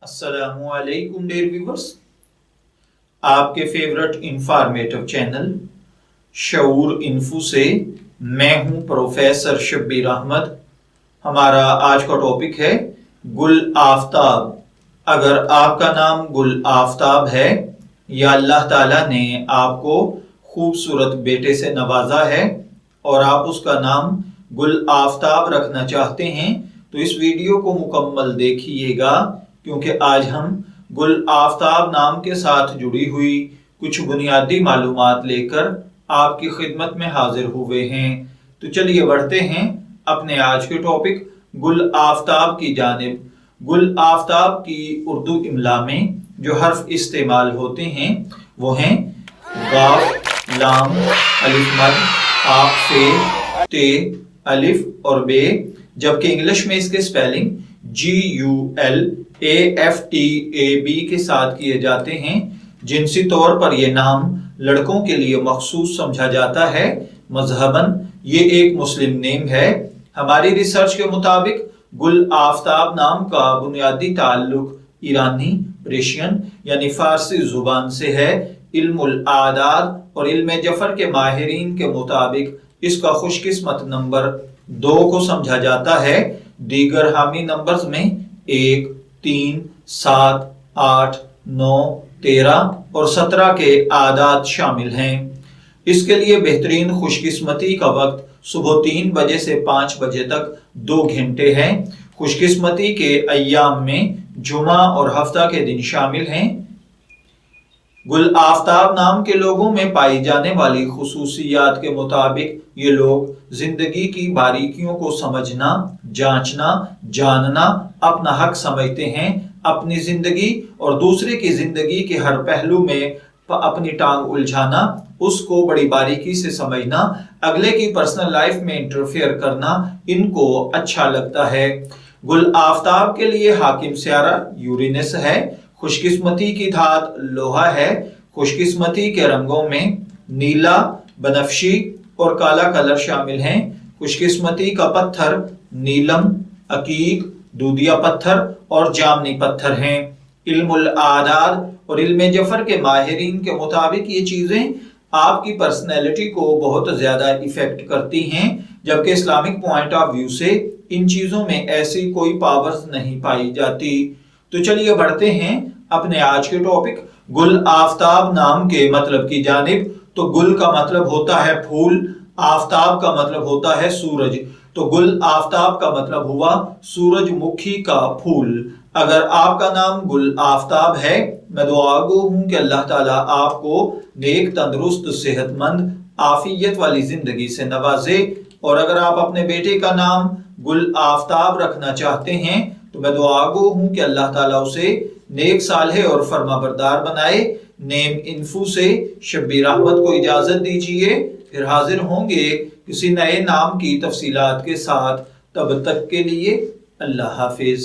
अस्सलामुअलैकुम dear viewers, आपके favourite informative channel शऊर info से मैं हूं प्रोफेसर शब्बीर अहमद। हमारा आज का टॉपिक है गुल आफ्ताब। अगर आपका नाम गुल आफ्ताब है या अल्लाह ताला ने आपको खूबसूरत बेटे से नवाजा है और आप उसका नाम गुल आफ्ताब रखना चाहते हैं तो इस वीडियो को मुकम्मल देखिएगा, क्योंकि आज हम गुल आफ्ताब नाम के साथ जुड़ी हुई कुछ बुनियादी मालूमात लेकर आपकी खिदमत में हाजिर हुए हैं। तो चलिए बढ़ते हैं अपने आज के टॉपिक गुल आफ्ताब की जानिब। गुल आफ्ताब की उर्दू इमला में जो हर्फ इस्तेमाल होते हैं वो हैं गाफ, लाम, अलिफ मद, आप, फे, ते, अलिफ और बे, जबकि इंग्लिश में इसके स्पेलिंग GULAFTAB के साथ किए जाते हैं। जिनसी तौर पर यह नाम लड़कों के लिए मखसूस समझा जाता है। मजहबन ये एक मुस्लिम नेम है। हमारी रिसर्च के मुताबिक गुल आफ्ताब नाम का बुनियादी ताल्लुक ईरानी, पर्शियन यानी फारसी जुबान से है। इल्मुल आदाद और इल्म जफर के माहिरीन के मुताबिक इसका खुशकिस्मत नंबर 2 को समझा जाता है। दीगर हामी नंबर्स में 1, 3, 7, 8, 9, 13 और 17 के आदाद शामिल हैं। इसके लिए बेहतरीन खुशकिस्मती का वक्त सुबह 3 बजे से 5 बजे तक 2 घंटे हैं। खुशकिस्मती के अय्याम में जुमा और हफ्ता के दिन शामिल हैं। गुल आफ्ताब नाम के लोगों में पाई जाने वाली खुसूसियात के मुताबिक ये लोग जिंदगी की बारीकियों को समझना, जांचना, जानना अपना हक समझते हैं। अपनी जिंदगी और दूसरे की जिंदगी के हर पहलू में अपनी टांग उलझाना, उसको बड़ी बारीकी से समझना, अगले की पर्सनल लाइफ में इंटरफेयर करना इनको अच्छा लगता है। गुल आफ्ताब के लिए हाकिम स्यारा यूरेनस है। खुशकिस्मती की धात लोहा है। खुशकिस्मती के रंगों में नीला, बनफशी और काला कलर शामिल हैं। खुशकिस्मती का पत्थर नीलम, अकीक, दूधिया पत्थर और जामनी पत्थर हैं। इल्मुल आदाद और इल्म जफर के माहिरीन के मुताबिक ये चीजें आपकी पर्सनैलिटी को बहुत ज्यादा इफेक्ट करती हैं, जबकि इस्लामिक पॉइंट ऑफ व्यू से इन चीजों में ऐसी कोई पावर्स नहीं पाई जाती। तो चलिए बढ़ते हैं अपने आज के टॉपिक गुल आफ्ताब नाम के मतलब की जानिब। तो गुल का मतलब होता है फूल, आफ्ताब का मतलब होता है सूरज। तो गुल आफ्ताब का मतलब हुआ सूरजमुखी का फूल। अगर आपका नाम गुल आफ्ताब है, मैं दुआगो हूं कि अल्लाह ताला आपको नेक, तंदुरुस्त, सेहतमंद, आफियत वाली जिंदगी से नवाजे। और अगर आप अपने बेटे का नाम गुल आफ्ताब रखना चाहते हैं तो मैं दुआगो हूं कि अल्लाह ताला उसे नेक, सालेह और फरमाबरदार बनाए। नेम इन्फो से शब्बीर अहमद को इजाजत दीजिए। फिर हाजिर होंगे किसी नए नाम की तफसीलात के साथ। तब तक के लिए अल्लाह हाफिज।